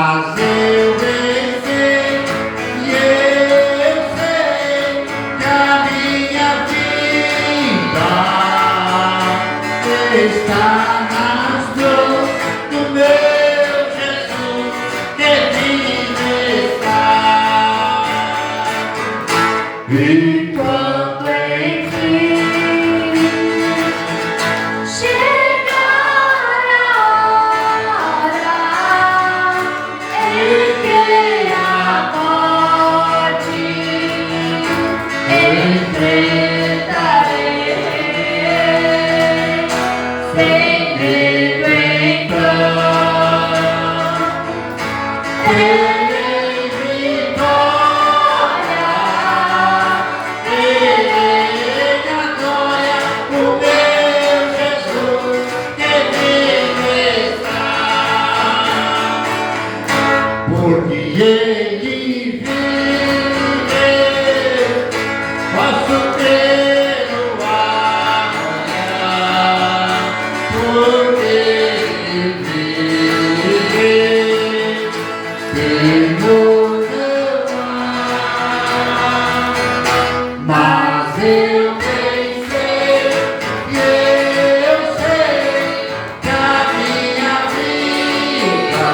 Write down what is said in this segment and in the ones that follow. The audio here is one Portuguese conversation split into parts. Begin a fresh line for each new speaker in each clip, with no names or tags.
mas eu venci e eu sei que a minha vida está nas mãos do meu Jesus que vive está. E quando enfim chegar a hora em que a morte enfrentarei, sem medo então, terei vitória, terei a glória, o meu Jesus que vive está, porque Ele vive, posso ter o amanhã, porque Ele vive, temor não há, mas eu bem sei e eu sei que a minha vida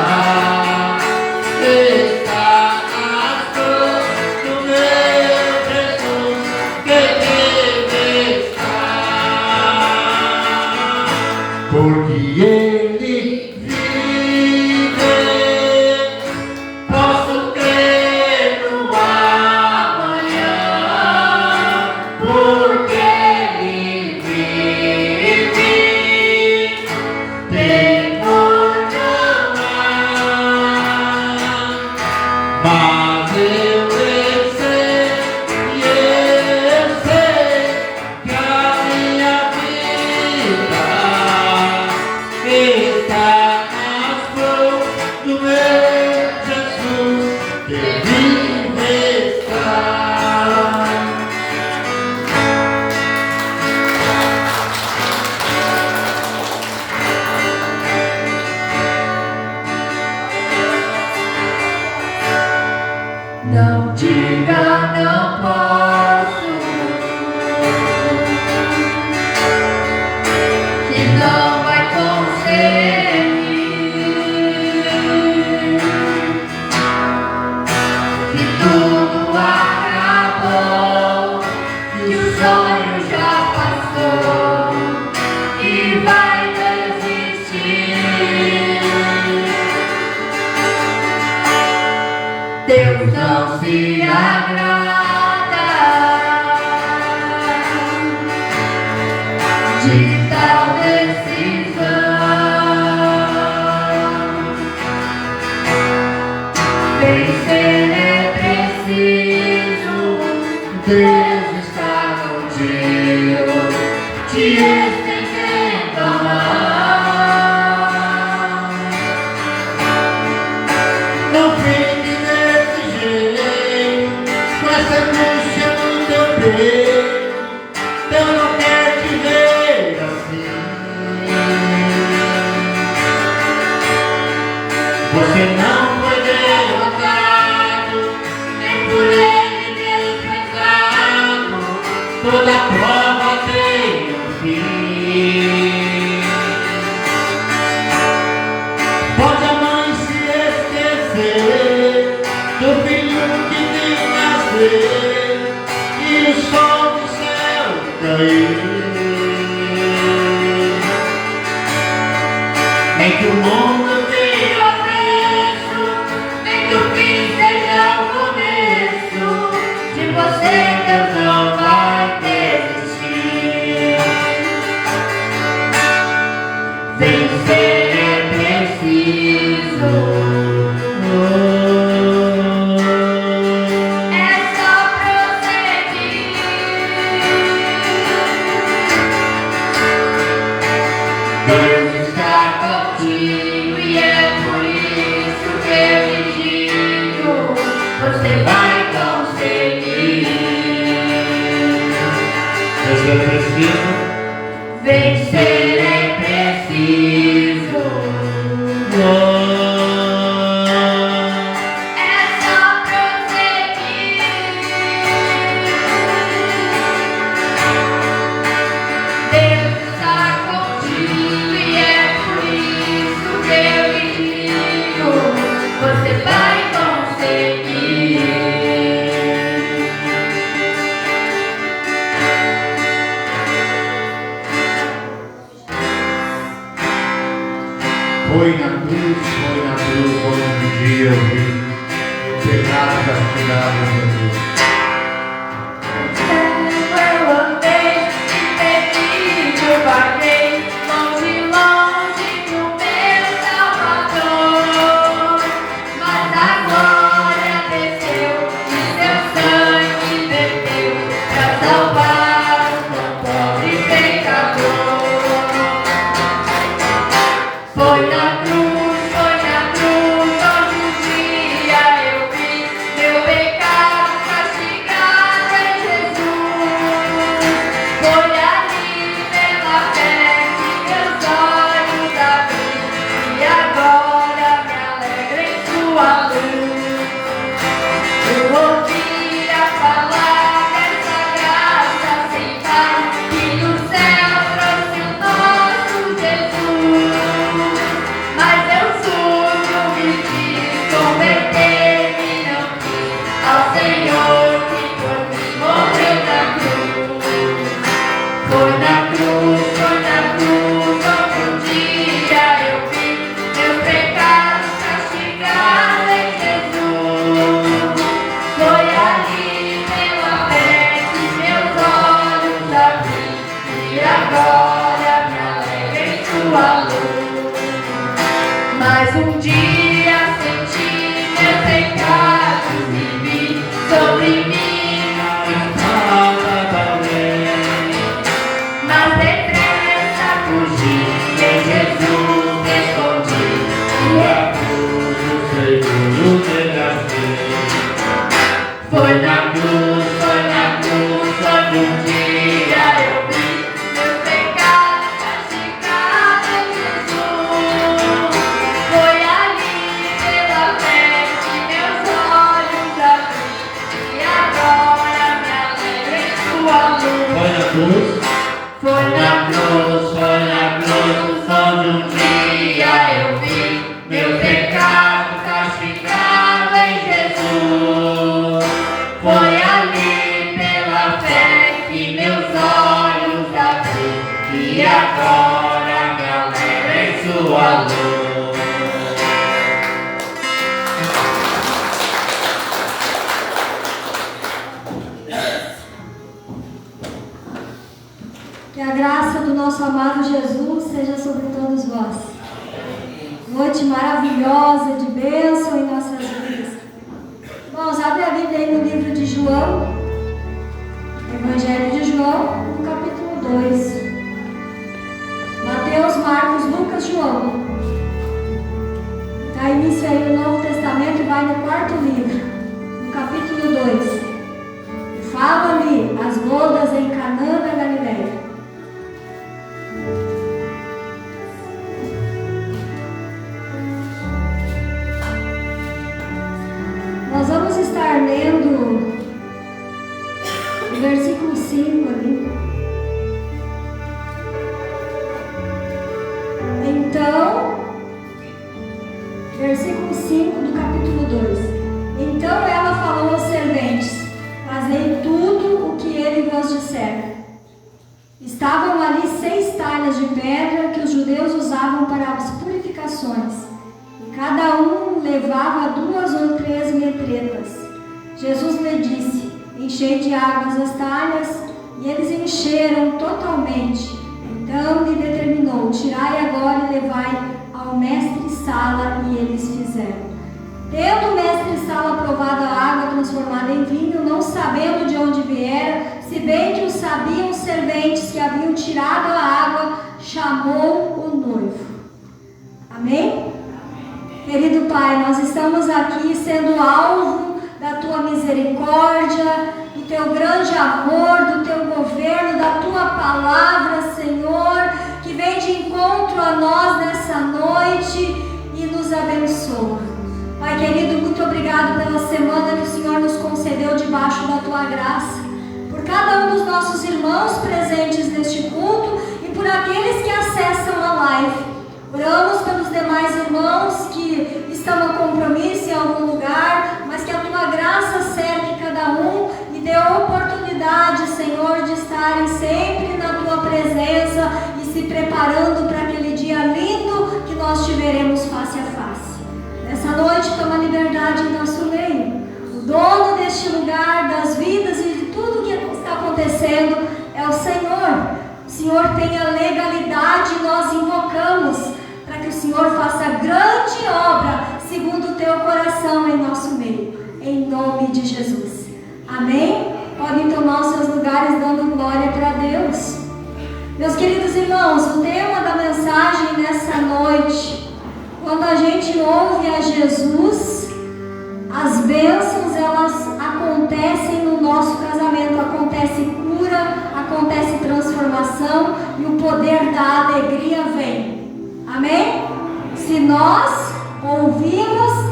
está nas mãos do meu Jesus que vive está, porque Ele vive, posso crer no amanhã, porque Ele vive, temor não há, mas eu sei e eu sei que a minha vida está nas mãos do meu Jesus que vive está. Não diga não posso, que não vai conseguir, que tudo acabou, que o sonho já passou e vai desistir. Deus não se agrada de tal decisão. Vencer é preciso, Deus está contigo, te estendendo a mão. Não fique desse jeito, com essa angústia no teu peito, Deus não quer te ver assim. Você não foi derrotado, nem por ele nem pecado, toda prova tem um fim. Pode a mãe se esquecer do filho que tem nascer e o sol do céu cair, nem que o mundo tenha preço, nem que o fim seja o começo, de você Deus não vai desistir. Vencer é preciso, é só prosseguir. Deus está contigo e é por isso que eu lhe digo, você vai conseguir. Vencer é preciso, vencer é preciso. você vai conseguir.
Foi na cruz, onde um dia eu vi o pecado castigado, Jesus.
Eu andei e perdi, eu paguei longe do meu Salvador. Mas a glória desceu e seu sangue verteu pra salvar o tão pobre pecador. Foi na cruz, onde um dia eu vi meu pecado castigado em Jesus. Foi ali pela fé que meus olhos abri e agora me alegra em sua luz. Eu ouvi a palavra dessa graça sem par que do céu trouxe o nosso Jesus. Mas eu sujo, me quis converter-me, não quis ao Senhor que por mim morreu na cruz. Foi na cruz, onde um dia eu vi meus pecados castigados em Jesus. Foi ali pela fé que meus olhos abri e agora me alegra em sua luz. Mas um dia senti meus pecados e vi sobre mim
Fala também,
mas depressa fugi, em Jesus me escondi.
tua cruz, o Senhor o desgastei.
Foi na cruz, onde um dia eu vi meus pecados castigados em Jesus. Foi ali pela fé que meus olhos abri e agora me alegra em sua luz.
Foi na cruz,
Foi na cruz, onde um dia eu vi meu pecado castigado em Jesus. Foi ali pela fé que meus olhos abri e agora me alegra em sua luz.
Que a graça do nosso amado Jesus seja sobre todos vós. Noite maravilhosa de bênção em nossas vidas. Irmãos, abre a Bíblia aí no livro de João, Evangelho de João, no capítulo 2. Mateus, Marcos, Lucas, João. Dá início aí no Novo Testamento e vai no quarto livro, no capítulo 2. Fala ali as bodas em Canaã da Galileia. Nós vamos estar lendo o versículo 5 ali. Então, versículo 5 do capítulo 2. Então ela falou aos serventes: fazei tudo o que ele vos disser. Estavam ali 6 talhas de pedra que os judeus usavam para as purificações, e cada um levava 2 ou 3 metretas. Jesus lhe disse: enchei de águas as talhas, e eles encheram totalmente. Então lhe determinou: tirai agora e levai ao mestre-sala, e eles fizeram. Tendo o mestre-sala provado a água transformada em vinho, não sabendo de onde viera, se bem que o sabiam os serventes que haviam tirado a água, chamou o noivo. Amém? Querido Pai, nós estamos aqui sendo alvo da Tua misericórdia, do Teu grande amor, do Teu governo, da Tua palavra, Senhor, que vem de encontro a nós nessa noite e nos abençoa. Pai querido, muito obrigado pela semana que o Senhor nos concedeu debaixo da Tua graça, por cada um dos nossos irmãos presentes neste culto e por aqueles que acessam a live. Oramos pelos demais irmãos que estão a compromisso preparando para aquele dia lindo que nós tiveremos face a face. Nessa noite, toma liberdade em nosso meio. O dono deste lugar, das vidas e de tudo que está acontecendo é o Senhor. O Senhor tem a legalidade e nós invocamos para que o Senhor faça grande obra segundo o teu coração em nosso meio. Em nome de Jesus. Amém? Podem tomar os seus lugares dando glória para Deus. Meus queridos irmãos, o tema da mensagem nessa noite, quando a gente ouve a Jesus, as bênçãos elas acontecem no nosso casamento, acontece cura, acontece transformação e o poder da alegria vem. Amém? Se nós ouvimos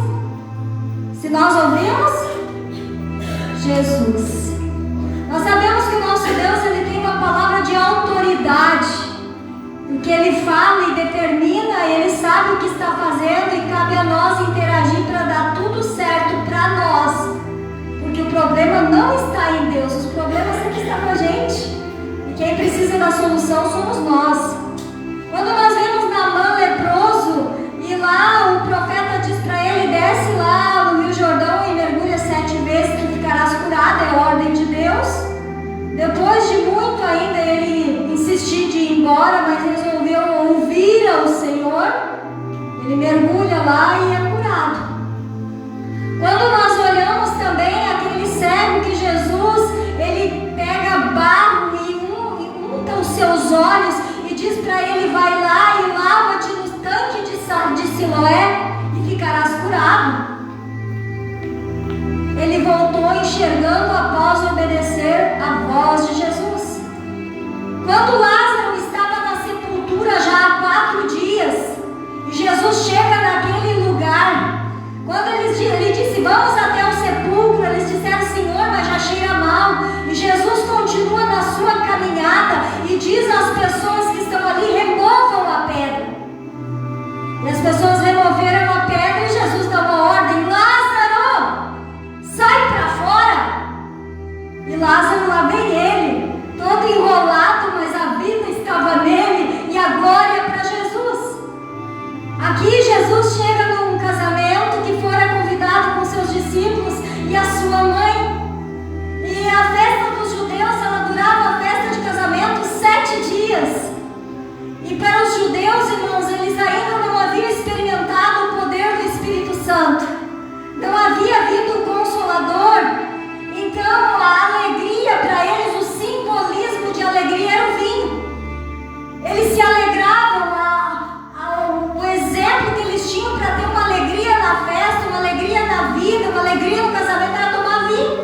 Jesus. Nós sabemos que o nosso Deus ele tem uma palavra de autoridade. O que ele fala e determina, ele sabe o que está fazendo e cabe a nós interagir para dar tudo certo para nós. Porque o problema não está em Deus, os problemas sempre estão com a gente. E quem precisa da solução somos nós. Quando nós vemos Naamã leproso e lá o profeta diz para ele, desce lá no Rio Jordão e mergulha 7 vezes que ficarás curado, é a ordem de Deus. Depois de muito ainda ele insistir de ir embora, mas resolveu ouvir ao Senhor, ele mergulha lá e é curado. Quando nós olhamos também aquele cego que Jesus, ele pega barro e unta os seus olhos e diz para ele, vai lá e lava-te no tanque de Siloé e ficarás curado. Ele voltou enxergando após obedecer a voz de Jesus. Quando Lázaro estava na sepultura já há 4 dias, e Jesus chega naquele lugar, quando ele disse, vamos até o sepulcro, eles disseram, Senhor, mas já cheira mal. E Jesus continua na sua caminhada e diz às pessoas que estão ali, removam a pedra. E as pessoas removeram a pedra e Jesus dá uma ordem, Lázaro, sai para fora. E Lázaro, lá vem ele, todo enrolado, mas a vida estava nele e a glória para Jesus. Aqui Jesus chega num casamento que fora convidado com seus discípulos e a sua mãe. E a festa dos judeus, ela durava a festa de casamento 7 dias. E para os judeus, irmãos, eles ainda não haviam experimentado o poder do Espírito Santo. Não havia havido o Consolador. Então a alegria para eles, o simbolismo de alegria era o vinho. Eles se alegravam, o exemplo que eles tinham para ter uma alegria na festa, uma alegria na vida, uma alegria no casamento era tomar vinho.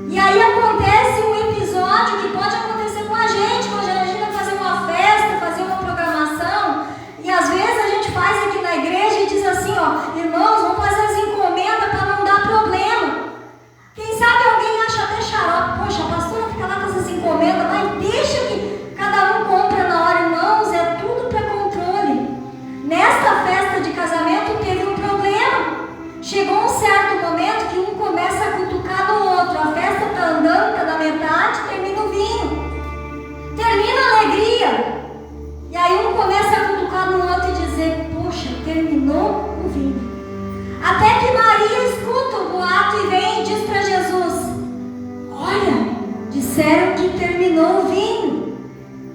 E aí acontece um episódio que pode acontecer com a gente, quando a gente vai fazer uma festa, fazer uma programação, e às vezes a gente faz aqui na igreja e diz assim, ó, irmãos, vamos fazer as encomendas para não dar problema. Quem sabe alguém acha até xarope, poxa, a pastora fica lá com essas encomendas, mas deixa que cada um compra na hora, irmãos, é tudo para controle. Nesta festa de casamento teve um problema. Chegou um certo momento que um começa a cutucar no outro, a festa está andando, está na metade, termina o vinho, termina a alegria. E aí um começa a cutucar no outro e dizer, poxa, terminou o vinho. Até que Maria escuta o boato e vem e diz para Jesus, olha, disseram que terminou o vinho.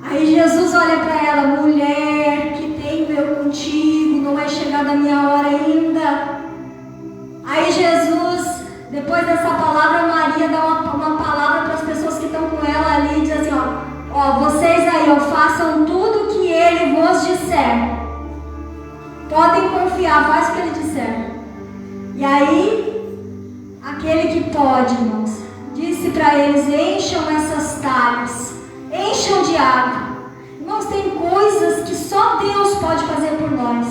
Aí Jesus olha para ela, mulher, que tenho eu contigo, não é chegada a minha hora ainda. Aí Jesus, depois dessa palavra, Maria dá uma palavra para as pessoas que estão com ela ali e diz assim, ó, vocês aí, ó, façam tudo o que ele vos disser. Podem confiar, faz o que ele disser. E aí, aquele que pode, irmãos, disse para eles, encham essas talhas, encham de água. Irmãos, tem coisas que só Deus pode fazer por nós.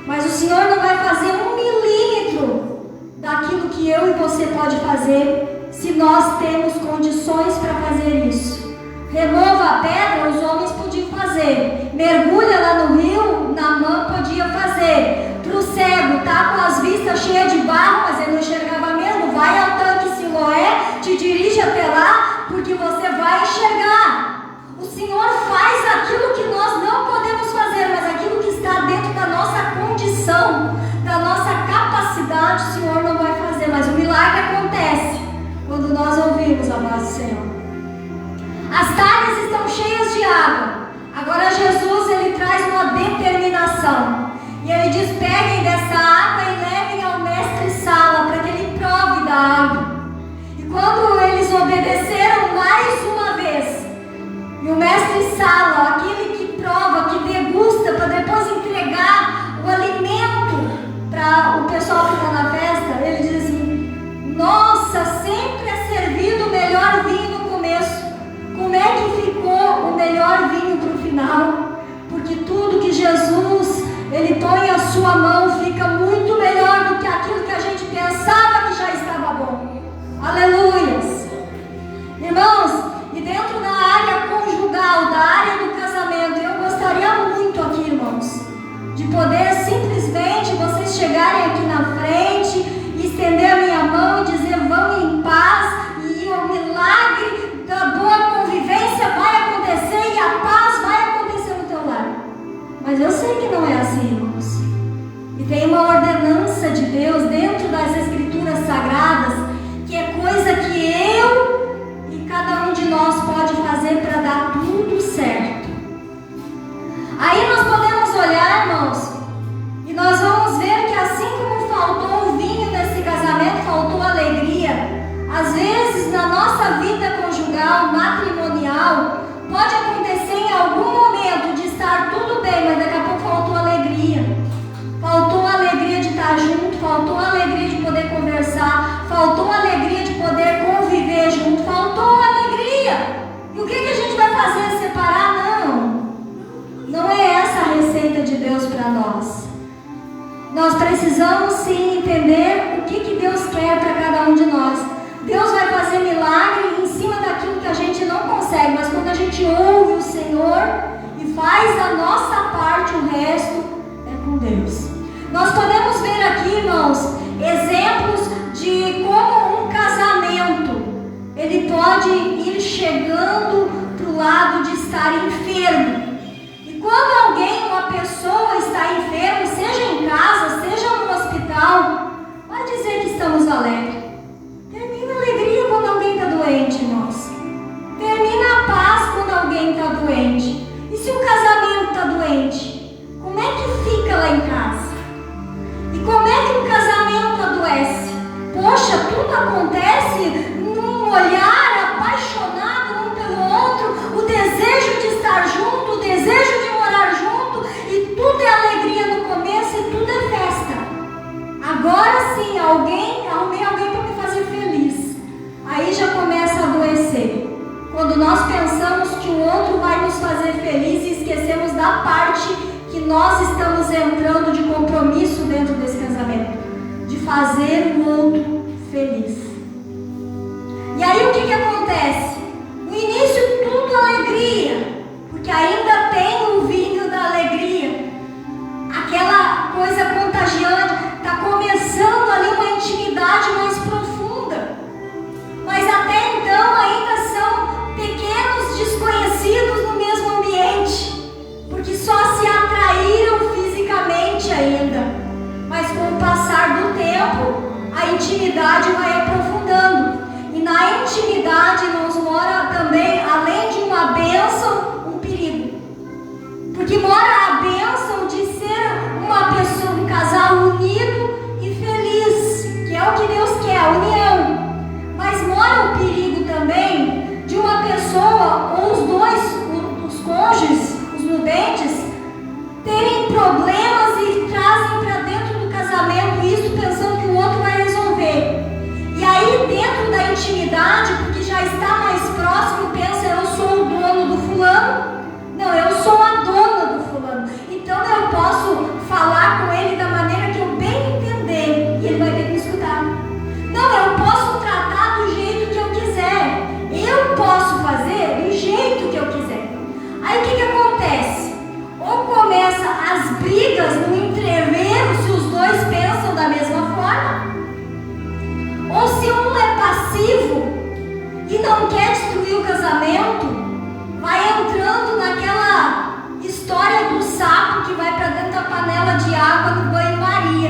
Mas o Senhor não vai fazer 1 milímetro daquilo que eu e você pode fazer se nós temos condições para fazer isso. Remova a pedra, os homens podiam fazer. Mergulha lá no rio, Naamã podia fazer. Para o cego, tá com as vistas cheias de barro, mas ele não enxergava mesmo. Vai ao tanque Siloé, te dirige até lá, porque você vai enxergar. O Senhor faz aquilo que nós não voz do Senhor. As talhas estão cheias de água. Agora Jesus, ele traz uma determinação. E ele diz: peguem dessa água e levem ao mestre Sala, para que ele prove da água. E quando eles obedeceram mais uma vez, e o mestre Sala, aquele que prova, que degusta, para depois entregar o alimento para o pessoal que está na festa, ele diz assim: nossa, sempre é servido o melhor vinho no começo. Como é que ficou o melhor vinho para o final? Porque tudo que Jesus, ele põe a sua mão, fica muito melhor do que aquilo que a gente pensava que já estava bom. Aleluias! Irmãos, e dentro da área conjugal, da área do casamento, eu gostaria muito aqui, irmãos, de poder simplesmente vocês chegarem aqui na frente e estender a minha mão e dizer: vão em paz, e o milagre da boa convivência vai acontecer e a paz vai acontecer no teu lar. Mas eu sei que não é assim, irmãos. E tem uma ordenança de Deus dentro das Escrituras Sagradas, que é coisa que eu e cada um de nós pode fazer para dar tudo certo. Aí nós podemos olhar, irmãos, e nós vamos ver que assim como faltou o vinho nesse casamento, faltou alegria. Às vezes na nossa vida conjugal, matrimonial, pode acontecer em algum momento de estar tudo bem, mas daqui a pouco faltou alegria. Faltou a alegria de estar junto, faltou a alegria de poder conversar, faltou a alegria de poder conviver junto, faltou a alegria. E o que a gente vai fazer? Separar? Não é essa a receita de Deus para nós. Nós precisamos sim entender o que Deus quer para cada um de nós. Deus vai fazer milagre em cima daquilo que a gente não consegue, mas quando a gente ouve o Senhor e faz a nossa parte, o resto é com Deus. Nós podemos ver aqui, irmãos, exemplos de como um casamento ele pode ir chegando para o lado de estar enfermo. E quando alguém, uma pessoa está enferma, seja em casa, seja no hospital, vai dizer que estamos alegres. Termina a alegria quando alguém está doente, irmãos. Termina a paz quando alguém está doente. E se o casamento está doente, como é que fica lá em casa? E como é que um casamento adoece? Poxa, tudo acontece num olhar apaixonado um pelo outro, o desejo de estar junto, o desejo de morar junto, e tudo é alegria no começo e tudo é festa. Agora sim, arrumei alguém para me fazer feliz. Aí já começa a adoecer. Quando nós pensamos que o outro vai nos fazer feliz e esquecemos da parte que nós estamos entrando de compromisso dentro desse casamento, de fazer o outro feliz. E aí o que acontece? No início tudo alegria, porque ainda tem o vinho da alegria, aquela coisa contagiante, está começando ali uma intimidade mais profunda, mas até então ainda são pequenos desconhecidos no mesmo ambiente, porque só se atraíram fisicamente ainda, mas com o passar do tempo a intimidade vai aprofundando. E na intimidade nos mora também, além de uma bênção, um perigo. Porque mora a bênção de ser uma pessoa, um casal unido e feliz, que é o que Deus quer, a união. Mas mora o perigo também de uma pessoa, ou os dois, os cônjuges, os nudentes, terem problemas e trazem para dentro do casamento isso pensando que o outro vai resolver. E aí dentro da intimidade, porque já está mais próximo, pensa: eu sou o dono do fulano. Não, eu sou a dona do fulano. Então eu posso falar com ele da maneira que eu bem entender, e ele vai ter que me escutar. Não, eu posso tratar do jeito que eu quiser. Eu posso fazer do jeito que eu quiser. Aí o que acontece? Ou começa as brigas no entreveiro, se os dois pensam da mesma forma, ou se um é passivo e não quer destruir o casamento, vai entrando naquela história do sapo que vai para dentro da panela de água do banho-maria.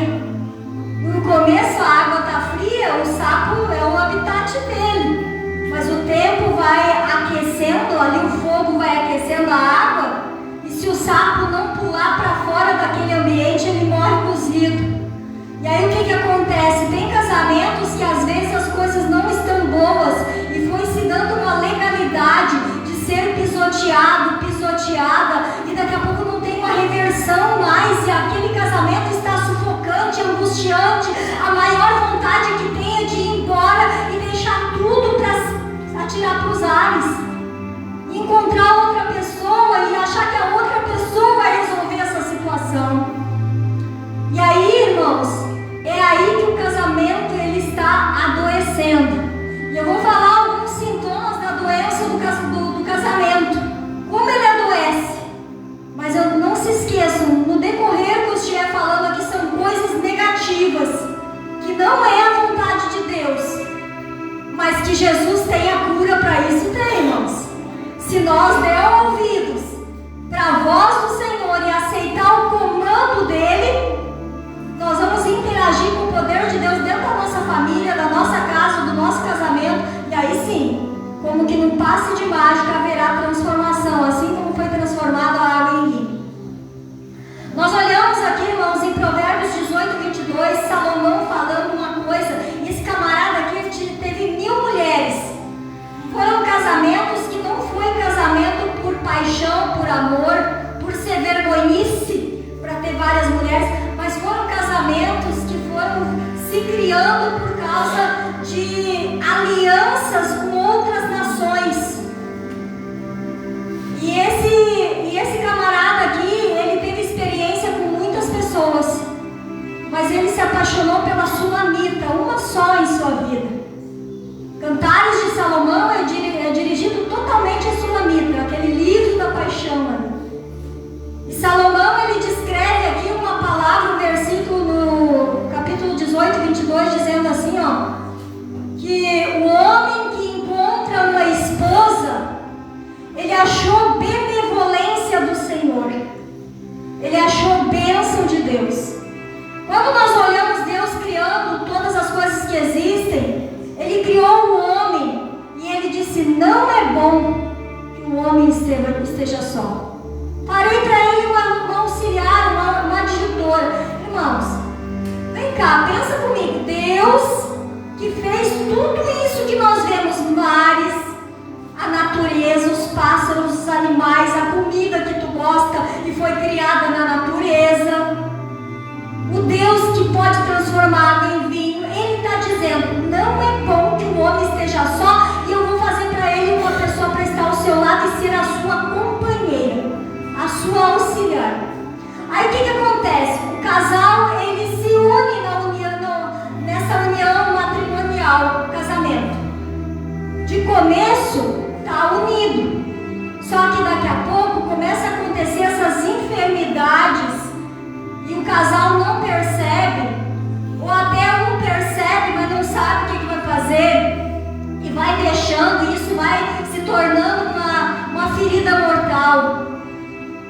No começo a água está fria, o sapo é o habitat dele, mas o tempo vai aquecendo, ali o fogo vai aquecendo a água, e se o sapo não pular para fora daquele ambiente, ele morre cozido. E aí o que acontece? Tem casamentos que às vezes as coisas não estão boas e foi se dando uma legalidade de ser pisoteado, pisoteada, e daqui a pouco não tem uma reversão mais, e aquele casamento está sufocante, angustiante, a maior vontade que tem é de ir embora e deixar tudo para atirar para os ares, e encontrar outra pessoa e achar que a outra pessoa vai resolver essa situação. E aí, irmãos, é aí que o casamento ele está adoecendo. E eu vou falar alguns sintomas da doença do casamento. Como ele adoece. Mas não se esqueçam, no decorrer que eu estiver falando aqui são coisas negativas, que não é a vontade de Deus, mas que Jesus tem a cura para isso, tem, irmãos. Se nós der ouvidos para a voz do Senhor e aceitar o comando dele, nós vamos interagir com o poder de Deus dentro da nossa família, da nossa casa, do nosso casamento. E aí sim, como que num passe de mágica haverá transformação, assim como foi transformada a água em vinho. Nós olhamos aqui, irmãos, em Provérbios 18, 22, Salomão falando uma coisa. Esse camarada aqui teve 1000 mulheres. Foram casamentos que não foi casamento por paixão, por amor, por ser vergonhice para ter várias mulheres, mas foram casamentos que foram se criando por causa de alianças com outras nações. E esse camarada aqui, ele teve experiência com muitas pessoas, mas ele se apaixonou pela Sulamita, uma só em sua vida. Cantares de Salomão é dirigido totalmente a Sulamita, aquele livro da paixão ali. E Salomão, ele descreve aqui uma palavra, um versículo no capítulo 18, 22, dizendo assim, ó, que o homem que encontra uma esposa, ele achou benevolência do Senhor, ele achou bênção de Deus. Quando nós olhamos Deus criando todas as coisas que existem, ele criou o homem e ele disse, não é bom que o homem esteja só. Parei para ele uma auxiliar, uma adjutora. Irmãos, vem cá, pensa comigo. Deus que fez tudo isso que nós vemos, mares, a natureza, os pássaros, os animais, a comida que tu gosta e foi criada na natureza. O Deus que pode transformar água em vinho, ele está dizendo, não é bom que o homem esteja só e eu vou fazer para ele uma pessoa para estar ao seu lado e ser a sua companheira, a sua auxiliar. Aí o que acontece? O casal, ele se une nessa união matrimonial, casamento. De começo, está unido. Só que daqui a pouco começa a acontecer essas enfermidades e o casal não percebe, ou até um percebe, mas não sabe o que vai fazer, e vai deixando, e isso vai se tornando uma ferida mortal.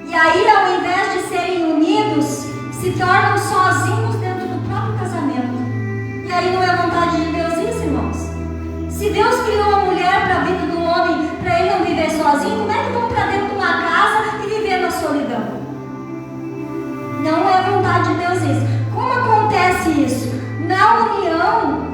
E aí, ao invés de serem unidos, se tornam sozinhos dentro do próprio casamento. E aí não é vontade de Deus isso, irmãos? Se Deus criou a mulher para a vida do homem, para ele não viver sozinho, como é que vão para dentro de uma casa e viver na solidão? Não é vontade de Deus isso. Como acontece isso? Na união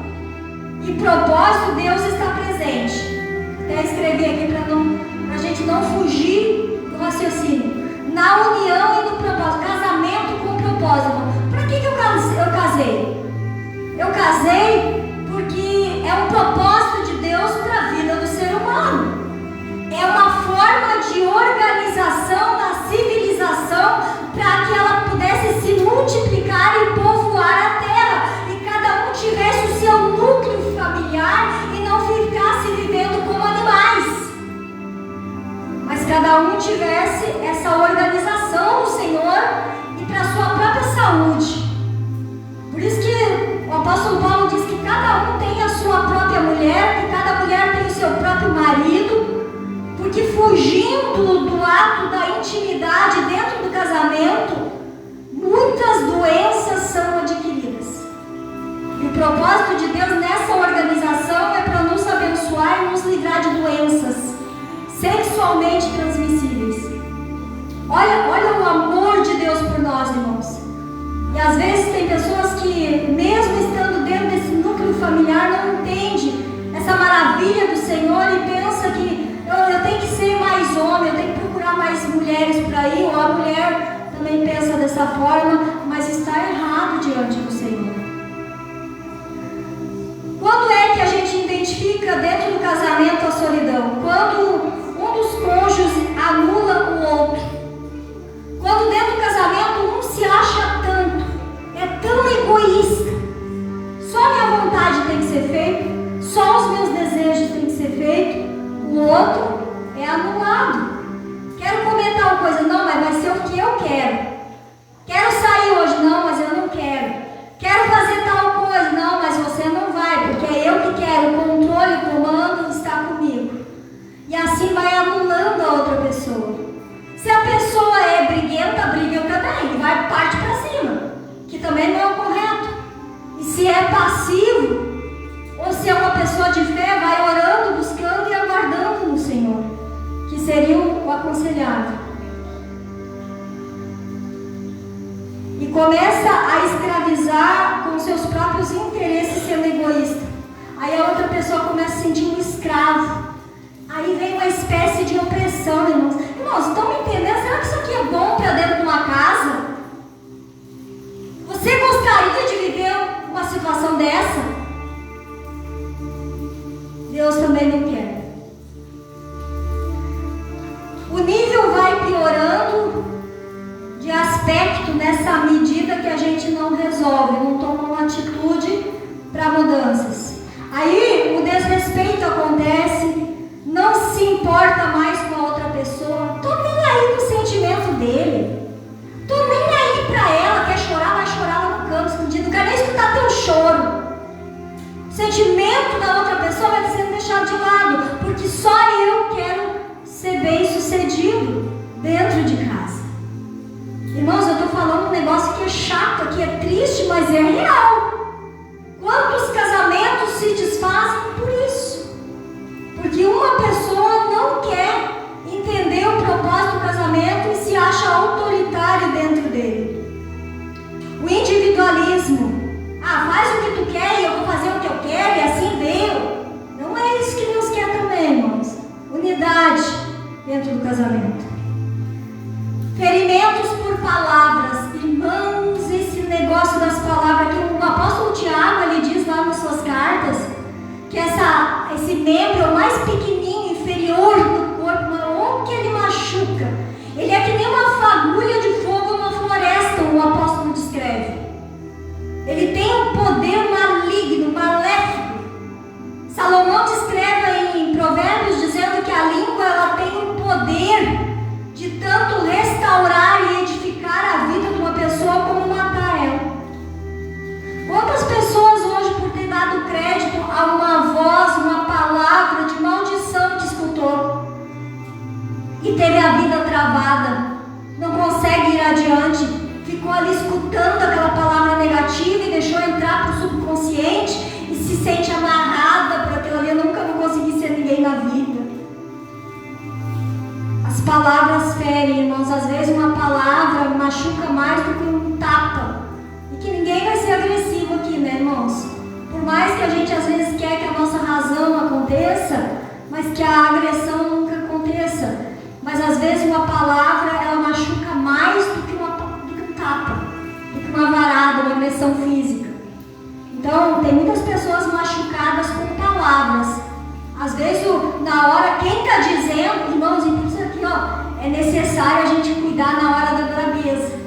e propósito, Deus está presente. Até escrevi aqui para a gente não fugir do raciocínio. Na união e no propósito, casamento com propósito. Para que eu casei? Eu casei porque é um propósito de Deus para a vida do ser humano. É uma forma de organização da civilização para que ela pudesse se multiplicar e povoar a terra. E cada um tivesse o seu núcleo familiar e não ficasse vivendo como animais. Mas cada um tivesse essa organização do Senhor e para a sua própria saúde. Por isso que o apóstolo Paulo diz que cada um tem a sua própria mulher, que cada mulher tem o seu próprio marido, porque fugindo do ato da intimidade dentro do casamento, muitas doenças são adquiridas. E o propósito de Deus nessa organização é para nos abençoar e nos livrar de doenças sexualmente transmissíveis. Olha o amor de Deus por nós, irmãos. E às vezes tem pessoas que, mesmo estando dentro desse núcleo familiar, não entende essa maravilha do Senhor e pensa que eu tenho que ser mais homem, eu tenho que procurar mais mulheres por aí, ou a mulher também pensa dessa forma, mas está errado diante do Senhor. Quando é que a gente identifica dentro do casamento a solidão? Quando um dos cônjuges anula o outro. Quando dentro do casamento um se acha tanto, é tão egoísta. Só a minha vontade tem que ser feita, só os meus desejos têm que ser feitos, o outro é anulado. Quero comer tal coisa, não, mas vai ser o que eu quero. Quero sair hoje, não, mas eu não quero. Quero fazer tal coisa, não, mas você não vai, porque é eu que quero, o controle, o comando está comigo. E assim vai anulando a outra pessoa. Se a pessoa é briguenta, briga também, vai parte para cima, que também não é o correto. E se é passivo, ou se é uma pessoa de fé, vai orando, buscando e aguardando no Senhor, que seria o aconselhável. E começa a escravizar com seus próprios interesses, sendo egoísta. Aí a outra pessoa começa a se sentir um escravo. Aí vem uma espécie de opressão, irmãos. Irmãos, estão me entendendo? Será que isso aqui é bom para dentro de uma casa? Você gostaria de viver uma situação dessa? Deus também não quer. O nível vai piorando de aspecto nessa medida que a gente não resolve, não toma uma atitude para mudanças. Aí o desrespeito acontece, não se importa mais com a outra pessoa, tô nem aí com o sentimento dele, tô nem aí para ela, quer chorar, vai chorar lá no canto escondido, não quero nem escutar teu choro. O sentimento da outra pessoa vai sendo deixado de lado, porque só eu quero ser bem sucedido dentro de casa. Irmãos, eu estou falando um negócio que é chato, que é triste, mas é real. Quantos casamentos se desfazem por isso? Porque uma pessoa não quer entender o propósito do casamento e se acha autoritário dentro dele. O individualismo. Faz o que tu quer e eu vou fazer o que eu quero e assim deu. Não é isso que Deus quer também, irmãos. Unidade dentro do casamento. Ferimentos por palavras. Irmãos, esse negócio das palavras aqui, o apóstolo Tiago, ele diz lá nas suas cartas, que esse membro é o mais pequenininho, inferior do corpo, onde que ele machuca. Ele é que nem uma fagulha de fogo numa floresta, o apóstolo descreve. Ele tem um poder maligno, maléfico. Salomão descreve em Provérbios dizendo que a língua ela tem um poder de tanto restaurar e edificar a vida de uma pessoa como matar ela. Quantas pessoas hoje, por ter dado crédito a uma voz, uma palavra de maldição que escutou e teve a vida travada, não consegue ir adiante, ficou ali escutando aquela palavra negativa e deixou entrar para o subconsciente e se sente amarrada para aquilo ali, eu nunca vou conseguir ser ninguém na vida. As palavras ferem, irmãos. Às vezes uma palavra machuca mais do que um tapa. E que ninguém vai ser agressivo aqui, né, irmãos? Por mais que a gente às vezes quer que a nossa razão aconteça, mas que a agressão nunca aconteça. Mas às vezes uma palavra, ela machuca mais do que um tapa, do que uma varada, uma agressão física. Então, tem muitas pessoas machucadas com palavras. Às vezes, na hora, quem está dizendo, irmãos, isso aqui, é necessário a gente cuidar na hora da grandeza.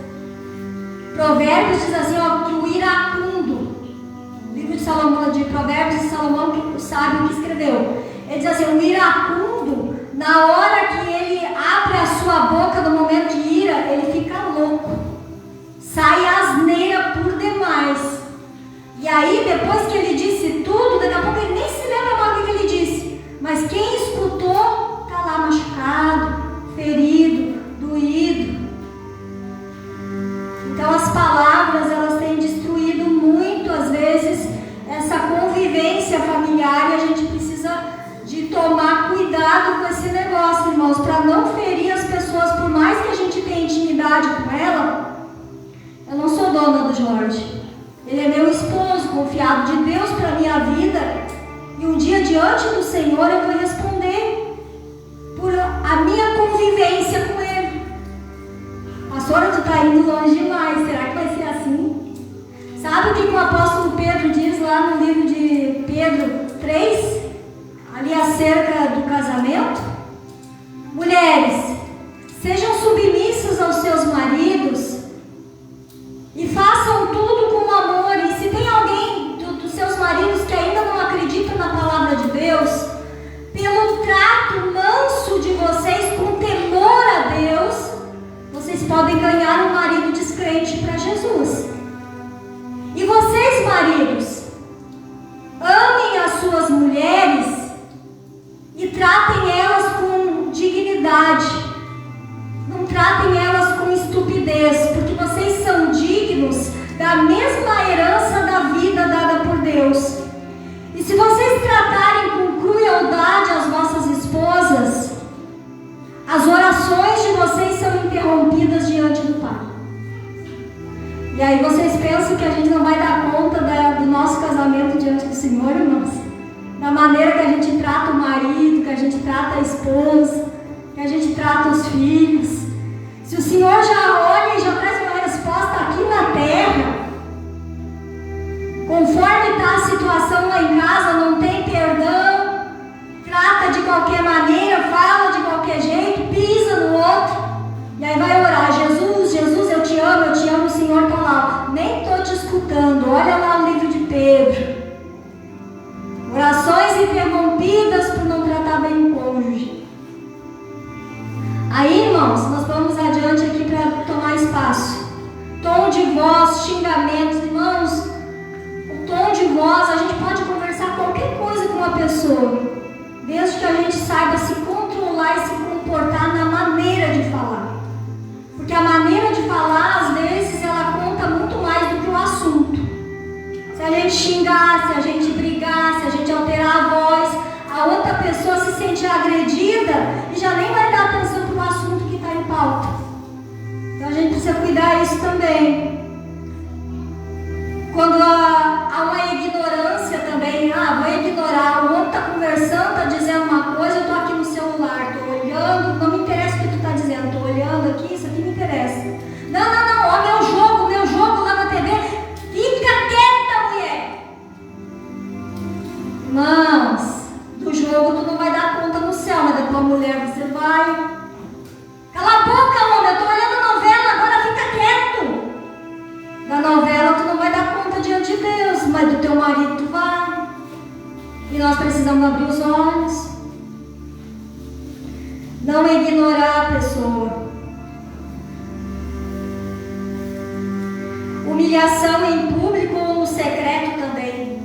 Provérbios diz assim, que o iracundo, o livro de Salomão, de Provérbios de Salomão, que o sábio que escreveu, ele diz assim, o iracundo, na hora que ele abre a sua boca no momento de ira, ele fica louco, sai asneira por demais. E aí, depois que ele disse tudo, daqui a pouco ele nem se lembra mais do que ele disse. Mas quem escutou, está lá machucado, ferido, doído. Então as palavras, elas têm destruído muito, às vezes, essa convivência familiar e a gente precisa de tomar cuidado com esse negócio, irmãos, para não ferir as pessoas, por mais que a gente tenha intimidade com ela. Eu não sou dona do Jorge. Ele é meu esposo, confiado de Deus para a minha vida. E um dia, diante do Senhor, eu vou responder por a minha convivência com Ele. Pastora, tu está indo longe demais. Será que vai ser assim? Sabe o que o apóstolo Pedro diz lá no livro de Pedro 3? Ali acerca do casamento? Mulheres, sejam submissas aos seus maridos e façam tudo com amor. E se tem alguém dos seus maridos que ainda não acredita na palavra de Deus, pelo trato manso de vocês, com temor a Deus, vocês podem ganhar um marido descrente para Jesus. E vocês, maridos, amem as suas mulheres e tratem elas com dignidade. Não tratem elas com estupidez, porque vocês são dignos da mesma herança da vida dada por Deus. E se vocês tratarem com crueldade as vossas esposas, as orações de vocês são interrompidas diante do Pai. E aí vocês pensam que a gente não vai dar conta do nosso casamento diante do Senhor, irmãos? Da maneira que a gente trata o marido, que a gente trata a esposa, que a gente trata os filhos. Se o Senhor já olha e já traz uma resposta aqui na terra, conforme está a situação lá em casa, não tem perdão, trata de qualquer maneira, fala de qualquer jeito, pisa no outro, e aí vai orar: Jesus, Jesus, eu te amo, o Senhor está lá, nem estou te escutando. Olha lá o livro de Pedro. Orações interrompidas por não tratar bem o cônjuge. Aí, irmãos, nós vamos adiante aqui para tomar espaço. Tom de voz, xingamentos, irmãos. O tom de voz, a gente pode conversar qualquer coisa com uma pessoa, desde que a gente saiba se controlar e se comportar na maneira de falar. Porque a maneira de falar, às vezes, ela conta muito mais do que o assunto. Se a gente xingar, se a gente brigar, se a gente alterar a voz, a outra pessoa se sente agredida e já nem vai dar atenção para o assunto que está em pauta. Então a gente precisa cuidar disso também. Quando há uma ignorância também, vou ignorar, o outro está conversando, está dizendo uma coisa, eu estou aqui no celular, estou olhando, não me interessa o que tu está dizendo, estou olhando aqui, isso aqui me interessa. Não, ó, meu jogo lá na TV, fica quieta, mulher. Irmãos, do jogo tu não vai dar conta no céu, mas da tua mulher você vai. Cala a boca, homem, eu estou olhando a novela, agora fica quieto. Da novela tu não vai dar conta diante de Deus, mas do teu marido tu vai. E nós precisamos abrir os olhos. Não ignorar a pessoa. Humilhação em público ou no secreto também.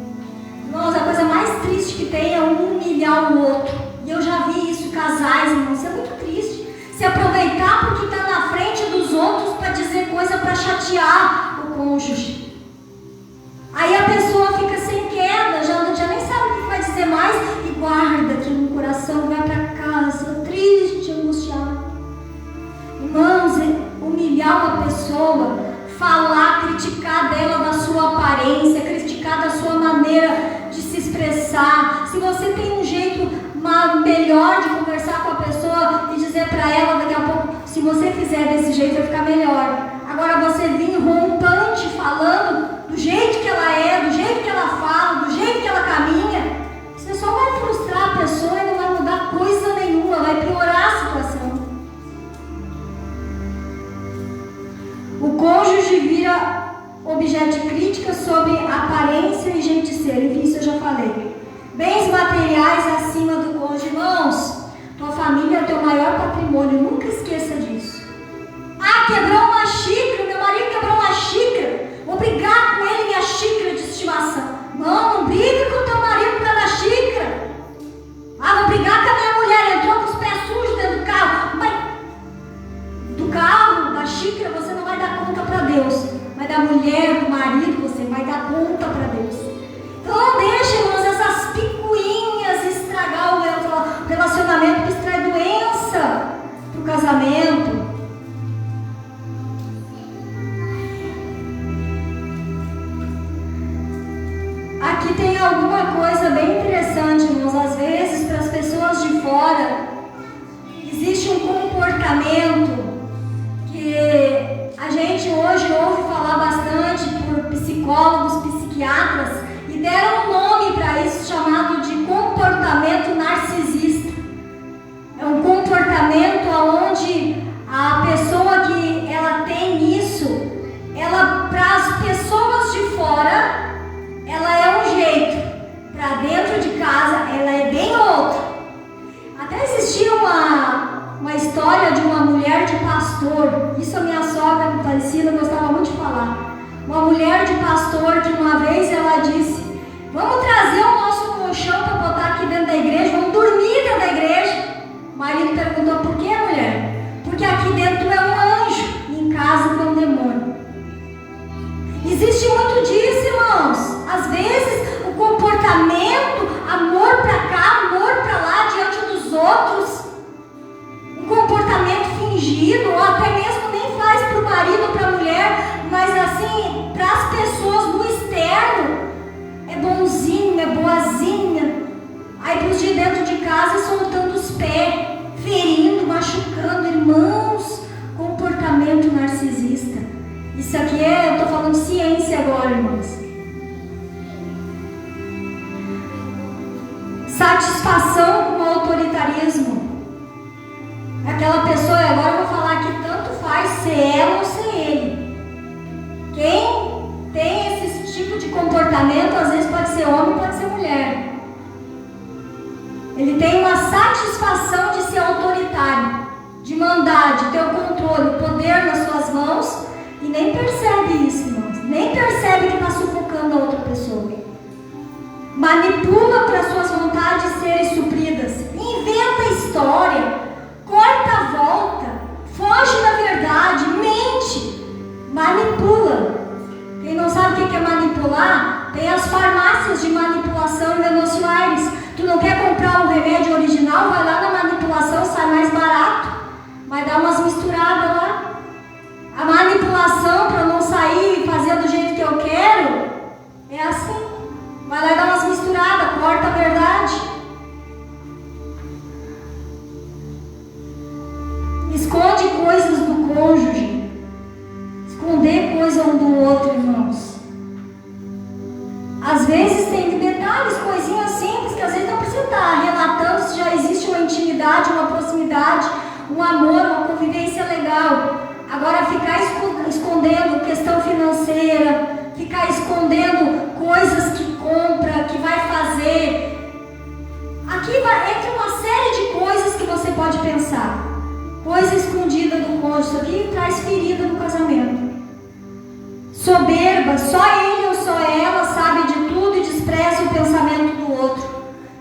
Irmãos, a coisa mais triste que tem é um humilhar o outro. E eu já vi isso, casais, irmãos, isso é muito triste. Se aproveitar porque está na frente dos outros para dizer coisa para chatear o cônjuge. Aí a pessoa fica sem queda, já nem sabe o que vai dizer mais e guarda aquilo no coração, vai para casa, triste, angustiado. Irmãos, humilhar uma pessoa, falar, criticar dela da sua aparência, criticar da sua maneira de se expressar. Se você tem um jeito melhor de conversar com a pessoa e dizer para ela daqui a pouco, se você fizer desse jeito vai ficar melhor. Agora você vir rompante falando do jeito que ela é, do jeito que ela fala, do jeito que ela caminha, você só vai frustrar a pessoa e não vai mudar coisa nenhuma, vai piorar a situação. O cônjuge vira objeto de crítica sobre aparência e jeito de ser. Enfim, isso eu já falei. Bens materiais acima do cônjuge. Irmãos, tua família é o teu maior patrimônio. Nunca esqueça disso. Quebrou uma xícara. Meu marido quebrou uma xícara. Vou brigar com ele, minha xícara de estimação. Não briga com o teu marido por causa da xícara. Vou brigar com a minha mulher. Entrou com os pés sujos dentro do carro. Mas do carro, da xícara, você não vai dar conta para Deus. Mas da mulher, do marido, você vai dar conta para Deus. Então não deixa, irmãos, essas picuinhas estragar o alguma coisa bem interessante, irmãos. Às vezes, para as pessoas de fora, existe um comportamento que a gente hoje ouve falar bastante por psicólogos, psiquiatras, e deram um nome para isso chamado de comportamento narcisista. É um comportamento onde a pessoa que ela tem isso, ela, para as pessoas de fora, ela é um jeito, para dentro de casa ela é bem outro. Até existia uma história de uma mulher de pastor, isso a minha sogra Aparecida gostava muito de falar. Uma mulher de pastor que uma vez ela disse: vamos trazer o nosso colchão para botar aqui dentro da igreja, vamos dormir dentro da igreja. O marido perguntou: por que, mulher? Porque aqui dentro é um anjo e em casa tem um demônio. Existe muito disso, irmãos. Às vezes o comportamento, amor para cá, amor para lá diante dos outros, um comportamento fingido, ou até mesmo nem faz para o marido ou para a mulher, mas assim, para as pessoas no externo, é bonzinho, é boazinha. Aí para os de dentro de casa soltando os pés, ferindo, machucando. Irmãos, comportamento narcisista. Isso aqui eu estou falando de ciência agora, irmãos. Satisfação com o autoritarismo. Aquela pessoa, agora eu vou falar que tanto faz ser ela ou ser ele. Quem tem esse tipo de comportamento, às vezes pode ser homem, pode ser mulher. Ele tem uma satisfação de ser autoritário, de mandar, de ter o controle, o poder nas suas mãos, e nem percebe isso, irmãos. Nem percebe que está sufocando a outra pessoa. Manipula para suas vontades serem supridas. Inventa história, corta a volta, foge da verdade, mente, manipula. Quem não sabe o que é manipular, tem as farmácias de manipulação em Venâncio Aires. Tu não quer comprar um remédio original, vai lá na manipulação, sai mais barato, vai dar umas misturadas lá. A manipulação para não sair e fazer do jeito que eu quero é assim. Vai lá e dá umas misturadas, corta a verdade. Esconde coisas do cônjuge. Esconder coisa um do outro, irmãos. Às vezes tem detalhes, coisinhas simples, que às vezes não precisa estar relatando se já existe uma intimidade, uma proximidade, um amor, uma convivência legal. Agora ficar escondendo questão financeira, ficar escondendo coisas que compra, que vai fazer. Aqui entra uma série de coisas que você pode pensar. Coisa escondida do cônjuge, isso aqui traz ferida no casamento. Soberba, só ele ou só ela sabe de tudo e despreza o pensamento do outro.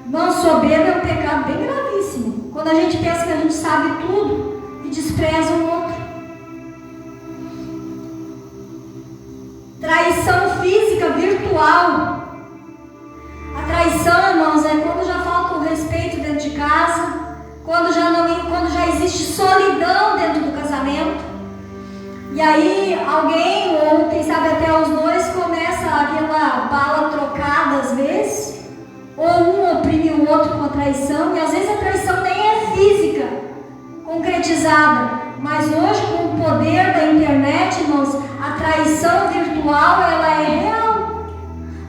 Não, soberba é um pecado bem gravíssimo. Quando a gente pensa que a gente sabe tudo e despreza o outro. Traição física virtual. A traição, irmãos, é quando já falta o respeito dentro de casa, quando já existe solidão dentro do casamento. E aí alguém, ou quem sabe até os dois, começa aquela bala trocada às vezes, ou um oprime o outro com a traição, e às vezes a traição nem é física, concretizada, mas hoje com o poder da internet, irmãos, a traição virtual, ela é real.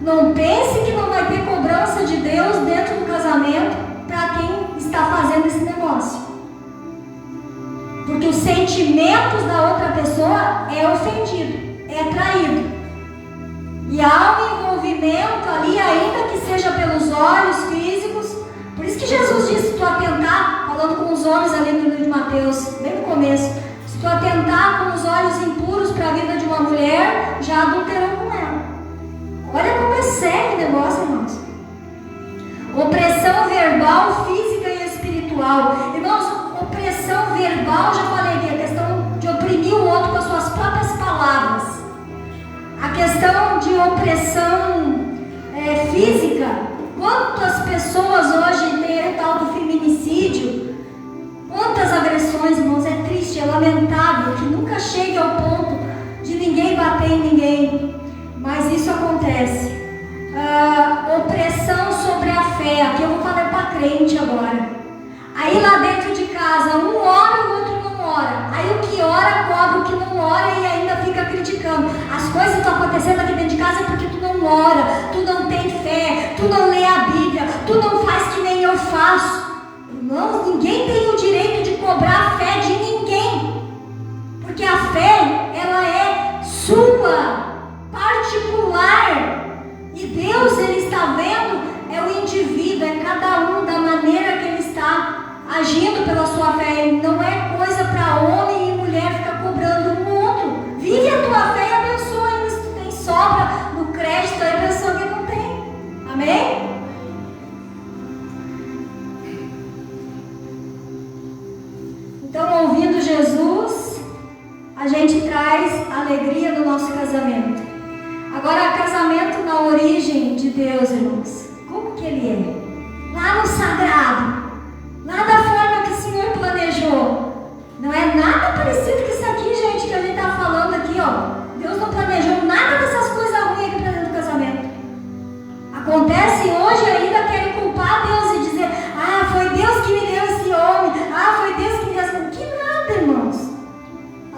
Não pense que não vai ter cobrança de Deus dentro do casamento para quem está fazendo esse negócio. Porque os sentimentos da outra pessoa é ofendido, é traído. E há um envolvimento ali, ainda que seja pelos olhos físicos. Por isso que Jesus disse: se tu atentar, falando com os homens ali no livro de Mateus, bem no começo, se tu atentar com os olhos impuros para a vida de uma mulher, já adulterou com ela. Olha como é sério o negócio, irmãos. Opressão verbal, física e espiritual. Irmãos, opressão verbal, já falei aqui, a questão de oprimir o outro com as suas próprias palavras. A questão de opressão física. Quantas pessoas hoje têm o tal do feminicídio? Quantas agressões, irmãos? É triste, é lamentável que nunca chegue ao ponto de ninguém bater em ninguém. Mas isso acontece. Opressão espaço. Irmãos, ninguém tem o direito de cobrar a fé de ninguém, porque a fé, ela é sua, particular, e Deus, Ele está vendo é o indivíduo, é cada um da maneira que Ele está agindo pela sua fé. E não é coisa para homem e mulher ficar cobrando um outro. Vive a tua fé e abençoa ainda. Se tu tem sobra no crédito, aí abençoa quem não tem. Amém? Então, ouvindo Jesus, a gente traz alegria no nosso casamento. Agora, casamento na origem de Deus, irmãos, como que ele é? Lá no sagrado, lá da forma que o Senhor planejou. Não é nada parecido com isso aqui, gente, que a gente está falando aqui, ó. Deus não planejou nada dessas coisas ruins aqui para dentro do casamento. Acontece hoje ainda, querem culpar Deus e dizer: ah, foi Deus que me deu esse homem, ah, foi Deus que me deu esse homem. Que nada, irmãos.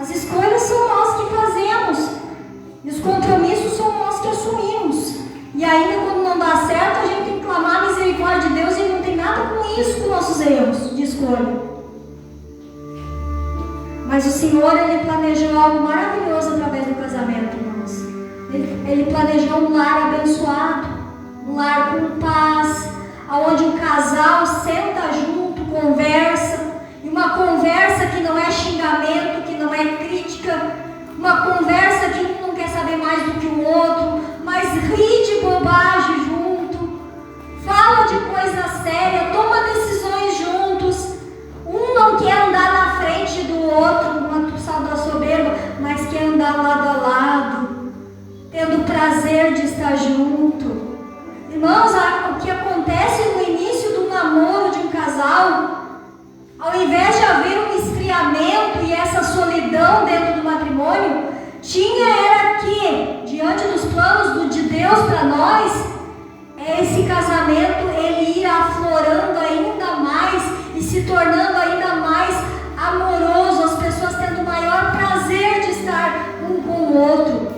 As escolhas são nós que fazemos, e os compromissos são nós que assumimos. E ainda quando não dá certo, a gente tem que clamar a misericórdia de Deus, e não tem nada com isso, com nossos erros de escolha. Mas o Senhor, Ele planejou algo maravilhoso através do casamento, irmãos. Ele planejou um lar abençoado, um lar com paz, onde o casal senta junto, conversa, e uma conversa que não é xingamento, que não é crítica, uma conversa que um não quer saber mais do que o outro, mas ri de bobagem junto, fala de coisa séria, toma decisões juntos. Um não quer andar na frente do outro, uma da soberba, mas quer andar lado a lado, tendo prazer de estar junto. Irmãos, o que acontece no início do namoro de um casal, ao invés de haver um esfriamento e essa solidão dentro do matrimônio, era que, diante dos planos de Deus para nós, esse casamento ele ia aflorando ainda mais e se tornando ainda mais amoroso, as pessoas tendo o maior prazer de estar um com o outro.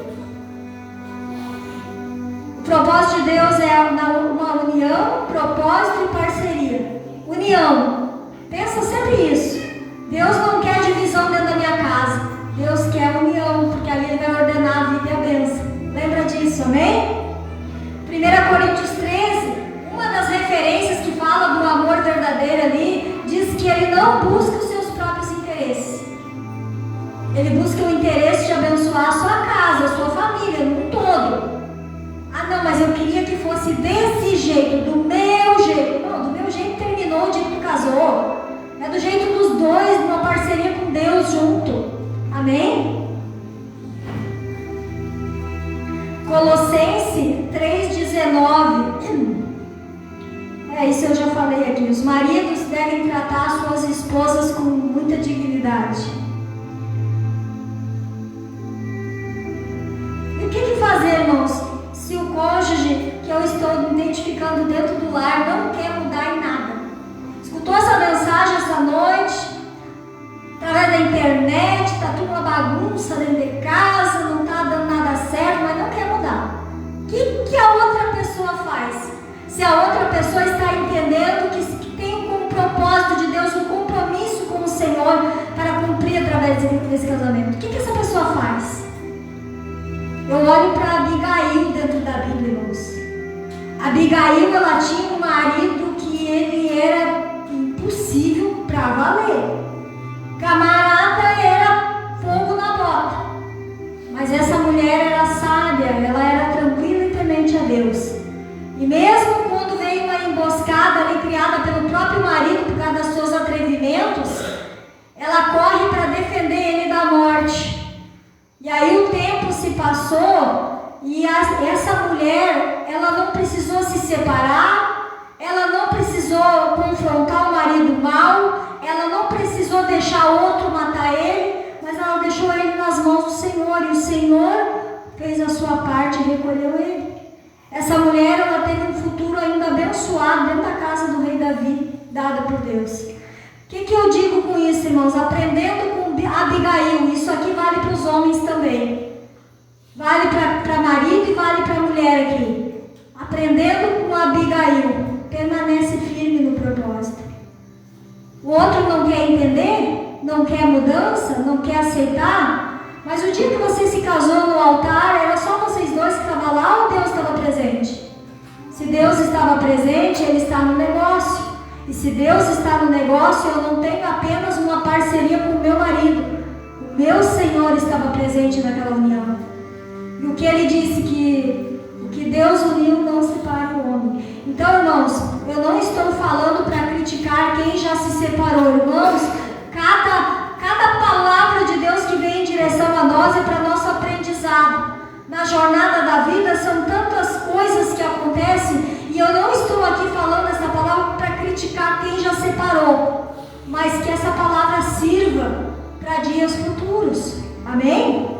O propósito de Deus é uma união, propósito e parceria. União. Pensa sempre isso. Deus não quer divisão dentro da minha casa. Deus quer união, porque ali Ele vai ordenar a vida e a bênção. Lembra disso, amém? 1 Coríntios 13, uma das referências que fala do amor verdadeiro ali, diz que ele não busca os seus próprios interesses. Ele busca o interesse de abençoar a sua casa, a sua família, no todo. Ah, não, mas eu queria que fosse desse jeito, do meu jeito. Não, do meu jeito terminou o dia que tu casou. É do jeito dos dois, numa parceria com Deus junto. Amém? Colossenses 3,19. Isso eu já falei aqui. Os maridos devem tratar suas esposas com muita dignidade. E o que fazer, irmãos, se o cônjuge que eu estou identificando dentro do lar não quer mudar em nada? Escutou essa mensagem essa noite? Através da internet, está tudo uma bagunça dentro de casa, não está dando nada certo, mas não quer mudar. O que a outra pessoa faz? Se a outra pessoa está entendendo que tem um propósito de Deus, um compromisso com o Senhor para cumprir através desse casamento, o que essa pessoa faz? Eu olho para Abigail dentro da Bíblia, irmãos. Abigail, ela tinha um marido que ele era impossível para valer. Camarada era fogo na bota. Mas essa mulher era sábia, ela era tranquila e temente a Deus. E mesmo quando veio uma emboscada ali criada pelo próprio marido por causa dos seus atrevimentos, ela corre para defender ele da morte. E aí o tempo se passou e essa mulher, ela não precisou se separar, ela não precisou confrontar o marido mau, ela não precisou deixar outro matar ele, mas ela deixou ele nas mãos do Senhor, e o Senhor fez a sua parte e recolheu ele. Essa mulher, ela teve um futuro ainda abençoado dentro da casa do rei Davi, dada por Deus. O que eu digo com isso, irmãos? Aprendendo com Abigail, isso aqui vale para os homens também. Vale para marido e vale para mulher aqui. Aprendendo com Abigail, permanece firme no propósito. outro não quer entender, não quer mudança, não quer aceitar. Mas o dia que você se casou no altar, era só vocês dois que estavam lá ou Deus estava presente? Se Deus estava presente, Ele está no negócio. E se Deus está no negócio, eu não tenho apenas uma parceria com o meu marido. O meu Senhor estava presente naquela união. E o que Ele disse que o que Deus uniu não separe o homem. Então, irmãos, eu não estou falando para criticar quem já se separou. Irmãos, cada palavra de Deus que vem em direção a nós é para nosso aprendizado. Na jornada da vida são tantas coisas que acontecem, e eu não estou aqui falando essa palavra para criticar quem já separou, mas que essa palavra sirva para dias futuros. Amém?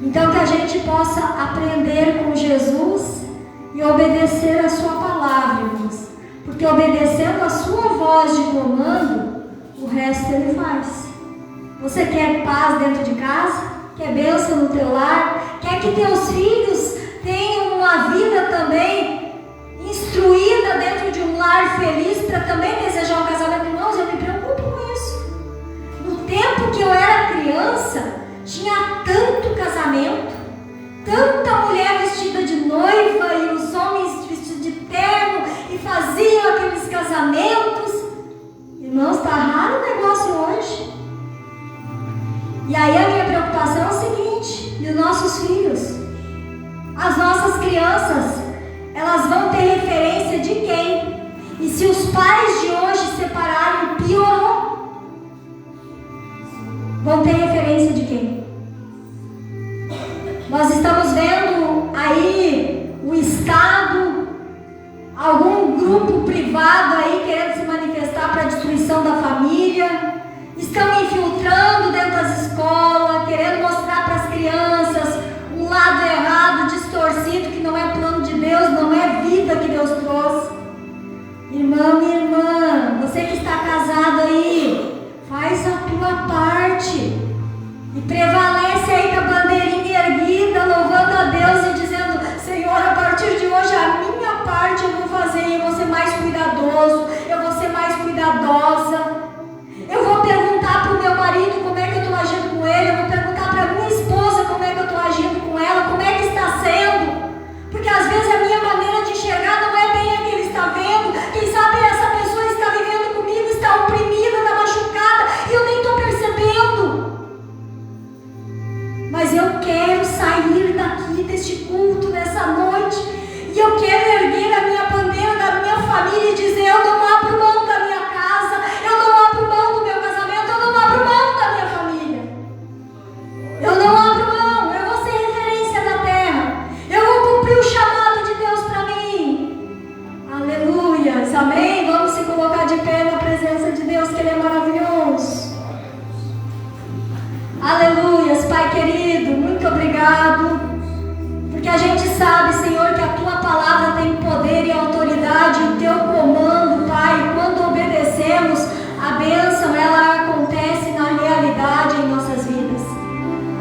Então que a gente possa aprender com Jesus e obedecer a sua palavra, irmãos. Porque obedecendo a sua voz de comando, o resto Ele faz. Você quer paz dentro de casa? Quer bênção no teu lar? Quer que teus filhos tenham uma vida também instruída dentro de um lar feliz para também desejar um casamento? Irmãos, eu me preocupo com isso. No tempo que eu era criança, tinha tanto casamento, tanta mulher vestida de noiva e os homens vestidos de terno e faziam aqueles casamentos. Irmãos, está raro o negócio hoje. E aí a minha preocupação é o seguinte: e os nossos filhos, as nossas crianças, elas vão ter referência de quem? E se os pais de hoje separarem, piorou, vão ter referência de quem? Nós estamos vendo aí o Estado, algum grupo privado aí querendo se manifestar para a destruição da família. Estão infiltrando dentro das escolas, querendo mostrar para as crianças um lado errado, distorcido, que não é plano de Deus, não é vida que Deus trouxe. Irmão e irmã, você que está casado aí, faz a tua parte e prevalece aí com a bandeirinha erguida, louvando a Deus e dizendo: Senhor, a partir de hoje a minha parte eu vou fazer, eu vou ser mais cuidadoso, eu vou ser mais cuidadosa. Eu vou perguntar para o meu marido como é que eu estou agindo com ele. Eu vou perguntar para a minha esposa como é que eu estou agindo com ela, como é que está sendo. Porque às vezes a minha maneira de enxergar não é bem a que ele está vendo. Quem sabe essa pessoa está vivendo comigo, está oprimida, está machucada, e eu nem estou percebendo. Mas eu quero sair daqui deste culto nessa noite, e eu quero erguer a minha bandeira da minha família e dizer: eu não abro mão da minha casa, eu não abro mão do meu casamento, eu não abro mão da minha família. Eu não abro mão, eu vou ser referência da terra, eu vou cumprir o chamado de Deus para mim. Aleluia, amém? Vamos se colocar de pé na presença de Deus, que Ele é maravilhoso. Aleluia, Pai querido, muito obrigado, porque a gente sabe, Senhor, que a Tua palavra tem poder e autoridade, o Teu comando, Pai. Quando obedecemos, a bênção, ela acontece na realidade em nossas vidas.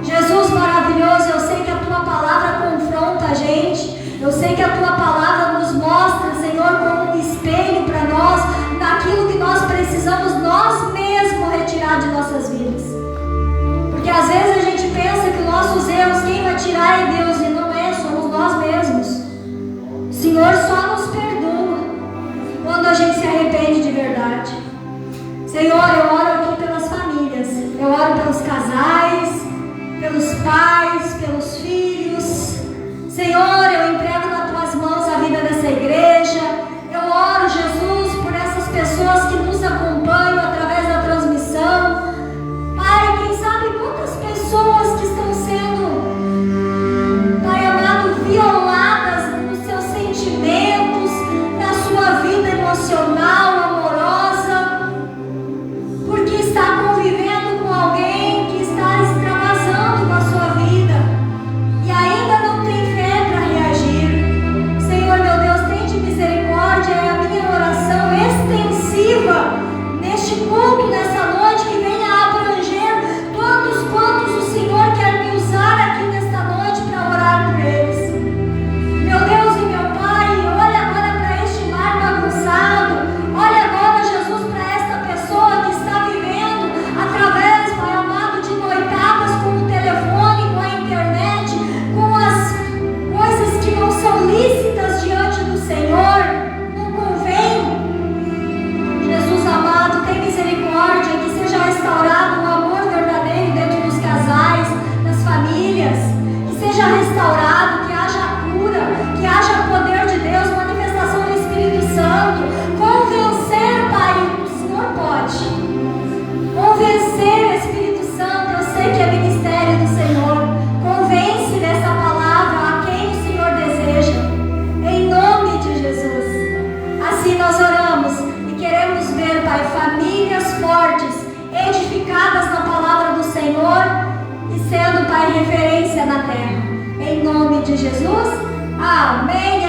Jesus maravilhoso, eu sei que a Tua palavra confronta a gente, eu sei que a Tua palavra nos mostra, Senhor, como um espelho para nós, daquilo que nós precisamos nós mesmos retirar de nossas vidas. Porque às vezes a gente pensa que os nossos erros, quem vai tirar é Deus, e não é, somos nós mesmos. O Senhor só nos perdoa quando a gente se arrepende de verdade. Senhor, eu oro aqui pelas famílias, eu oro pelos casais, pelos pais, pelos filhos. Senhor, eu entrego nas Tuas mãos a vida dessa igreja. Eu oro, Jesus, por essas pessoas que nos acompanham através da transmissão. Pai, quem sabe quantas pessoas que estão sendo, Pai amado, violadas nos seus sentimentos, na sua vida emocional, amorosa, porque está convivendo com alguém que está extravasando com a sua vida e ainda não tem fé para reagir. Senhor, meu Deus, tende misericórdia, é a minha oração extensiva neste culto, nessa noite, que venha abranger todos quantos o Senhor quer me usar aqui nesta noite para orar por eles. Meu Deus e meu Pai, olha agora para este lar bagunçado, olha de Jesus? Amém.